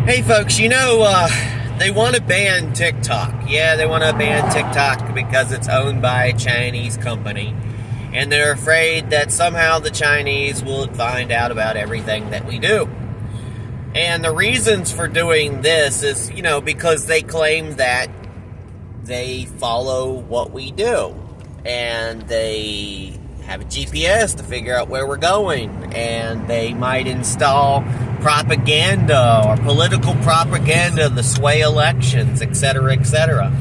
Hey folks, they want to ban TikTok. Yeah, they want to ban TikTok because it's owned by a Chinese company. And they're afraid that somehow the Chinese will find out about everything that we do. And the reasons for doing this is, because they claim that they follow what we do. And they have a GPS to figure out where we're going. And they might install propaganda or political propaganda to sway elections, etc., etc.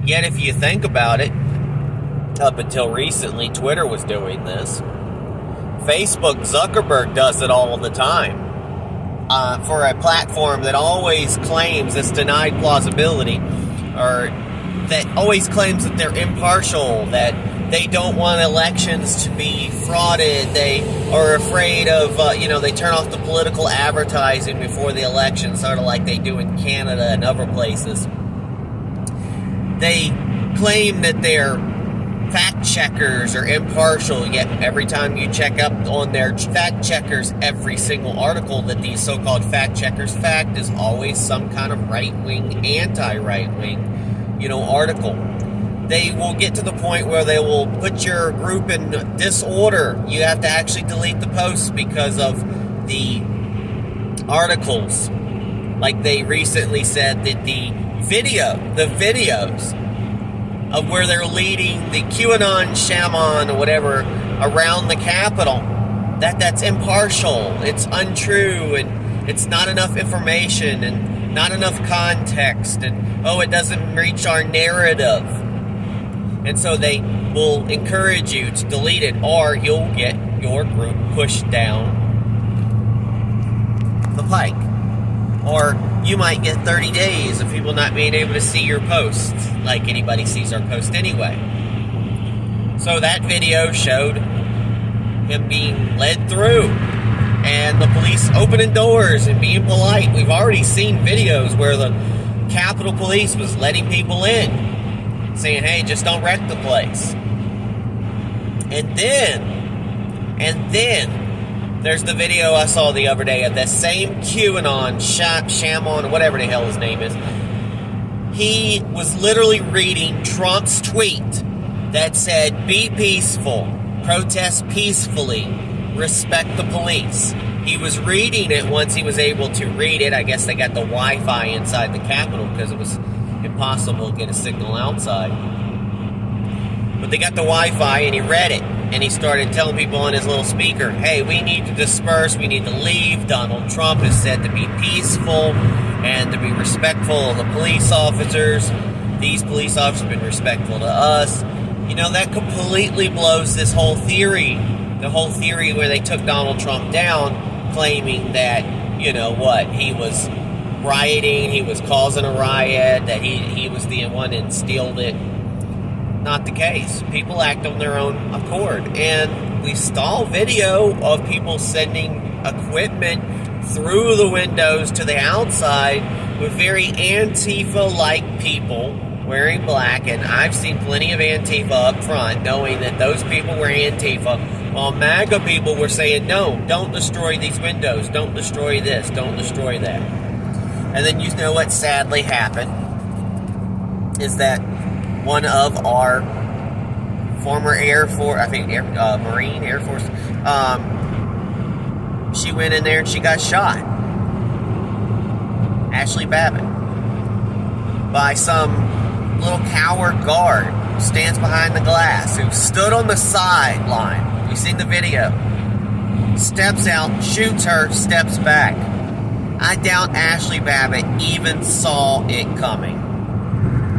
Yet if you think about it, up until recently, Twitter was doing this. Facebook, Zuckerberg does it all the time. For a platform that always claims it's denied plausibility, or that always claims that they're impartial, that they don't want elections to be frauded. They are afraid of, they turn off the political advertising before the election, sort of like they do in Canada and other places. They claim that they're fact checkers or impartial, yet every time you check up on their fact checkers, every single article that these so-called fact checkers fact is always some kind of right-wing, anti-right-wing, article. They will get to the point where they will put your group in disorder. You have to actually delete the posts because of the articles. Like they recently said that the videos of where they're leading the QAnon shaman or whatever around the Capitol, that's impartial, it's untrue, and it's not enough information and not enough context, and it doesn't reach our narrative. And so they will encourage you to delete it, or you'll get your group pushed down the pike. Or you might get 30 days of people not being able to see your posts, like anybody sees our post anyway. So that video showed him being led through, and the police opening doors and being polite. We've already seen videos where the Capitol Police was letting people in, saying, hey, just don't wreck the place. And then, there's the video I saw the other day of that same QAnon, Shamon, whatever the hell his name is. He was literally reading Trump's tweet that said, be peaceful, protest peacefully, respect the police. He was reading it once he was able to read it. I guess they got the Wi-Fi inside the Capitol because it was impossible to get a signal outside. But they got the Wi-Fi and he read it. And he started telling people on his little speaker, hey, we need to disperse, we need to leave. Donald Trump has said to be peaceful and to be respectful of the police officers. These police officers have been respectful to us. That completely blows this whole theory. The whole theory where they took Donald Trump down, claiming that, he was rioting, he was causing a riot, that he was the one that instilled it. Not the case. People act on their own accord. And we saw video of people sending equipment through the windows to the outside with very Antifa-like people wearing black. And I've seen plenty of Antifa up front knowing that those people were Antifa, while MAGA people were saying, no, don't destroy these windows, don't destroy this, don't destroy that. And then you know what sadly happened is that one of our former Air Force, I think Marine Air Force, she went in there and she got shot. Ashley Babbitt. By some little coward guard who stands behind the glass, who stood on the sideline. We've seen the video. Steps out, shoots her, steps back. I doubt Ashley Babbitt even saw it coming.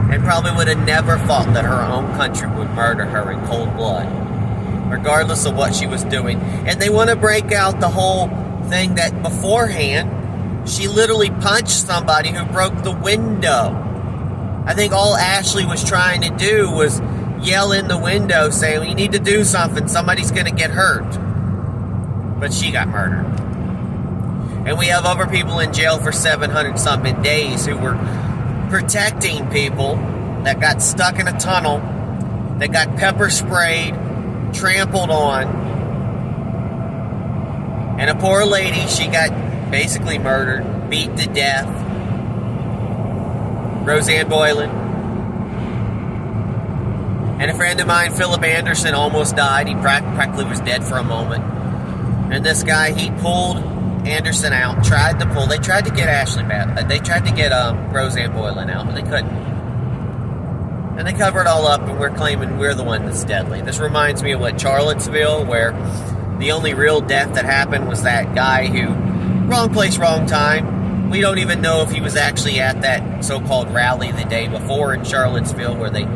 And probably would have never thought that her own country would murder her in cold blood, regardless of what she was doing. And they want to break out the whole thing that beforehand, she literally punched somebody who broke the window. I think all Ashley was trying to do was yell in the window saying, well, you need to do something, somebody's going to get hurt. But she got murdered. And we have other people in jail for 700-something days who were protecting people that got stuck in a tunnel, that got pepper sprayed, trampled on. And a poor lady, she got basically murdered, beat to death. Roseanne Boylan. And a friend of mine, Philip Anderson, almost died. He practically was dead for a moment. And this guy, he pulled Anderson out, they tried to get Ashley back. They tried to get Roseanne Boylan out, but they couldn't. And they cover it all up, and we're claiming we're the one that's deadly. This reminds me of what Charlottesville, where the only real death that happened was that guy who, wrong place, wrong time. We don't even know if he was actually at that so-called rally the day before in Charlottesville, where they,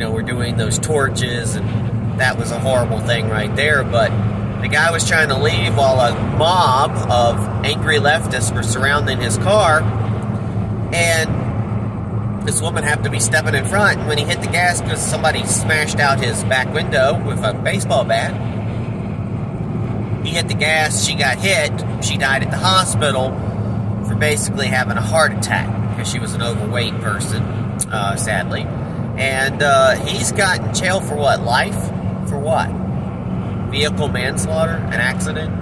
were doing those torches, and that was a horrible thing right there. But the guy was trying to leave while a mob of angry leftists were surrounding his car, and this woman happened to be stepping in front, and when he hit the gas because somebody smashed out his back window with a baseball bat, he hit the gas, she got hit, she died at the hospital for basically having a heart attack because she was an overweight person, sadly. And he's got in jail for what? Life? For what? Vehicle manslaughter? An accident?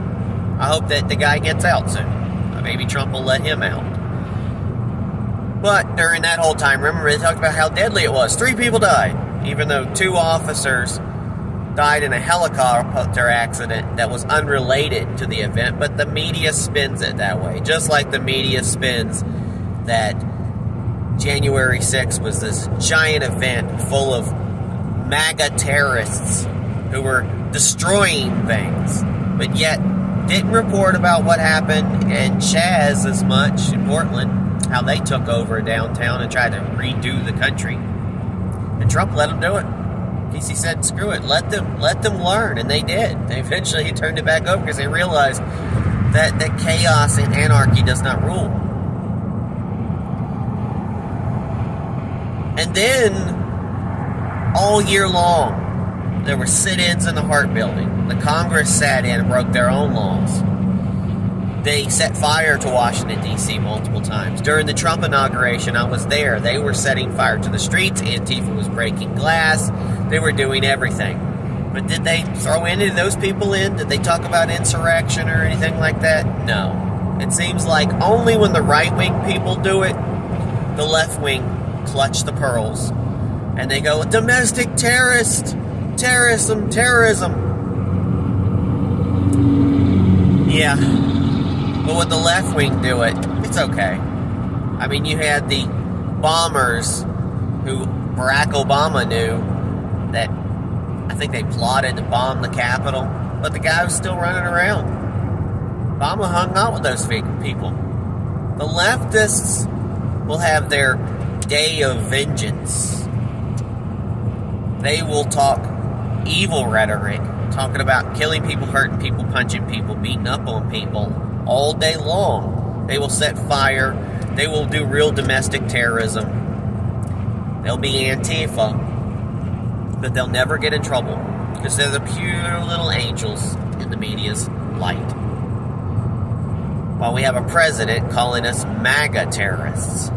I hope that the guy gets out soon. Maybe Trump will let him out. But during that whole time, remember, they talked about how deadly it was. 3 people died, even though 2 officers died in a helicopter accident that was unrelated to the event, but the media spins it that way. Just like the media spins that January 6th was this giant event full of MAGA terrorists who were destroying things, but yet didn't report about what happened in Chaz as much in Portland, how they took over downtown and tried to redo the country. And Trump let them do it. He said, screw it, let them learn, and they did. They eventually turned it back over because they realized that chaos and anarchy does not rule. And then, all year long, there were sit-ins in the Hart Building. The Congress sat in and broke their own laws. They set fire to Washington, D.C. multiple times. During the Trump inauguration, I was there. They were setting fire to the streets. Antifa was breaking glass. They were doing everything. But did they throw any of those people in? Did they talk about insurrection or anything like that? No. It seems like only when the right-wing people do it, the left-wing clutch the pearls. And they go, domestic terrorism. Yeah. But when the left wing do it, it's okay. I mean, you had the bombers who Barack Obama knew that I think they plotted to bomb the Capitol, but the guy was still running around. Obama hung out with those people. The leftists will have their day of vengeance. They will talk evil rhetoric, talking about killing people, hurting people, punching people, beating up on people all day long. They will set fire. They will do real domestic terrorism. They'll be Antifa, but they'll never get in trouble because they're the pure little angels in the media's light. While we have a president calling us MAGA terrorists.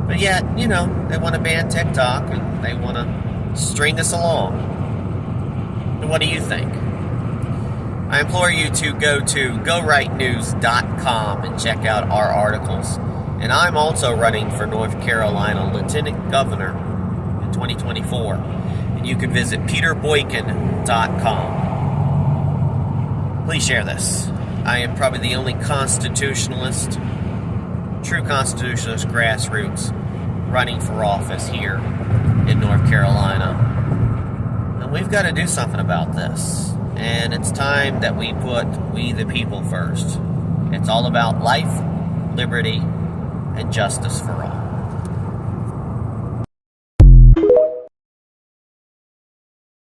But yet, they want to ban TikTok and they want to string us along. And what do you think? I implore you to go to gorightnews.com and check out our articles. And I'm also running for North Carolina Lieutenant Governor in 2024. And you can visit peterboykin.com. Please share this. I am probably the only constitutionalist, true constitutionalist grassroots running for office here in North Carolina. And we've got to do something about this. And it's time that we put we the people first. It's all about life, liberty, and justice for all.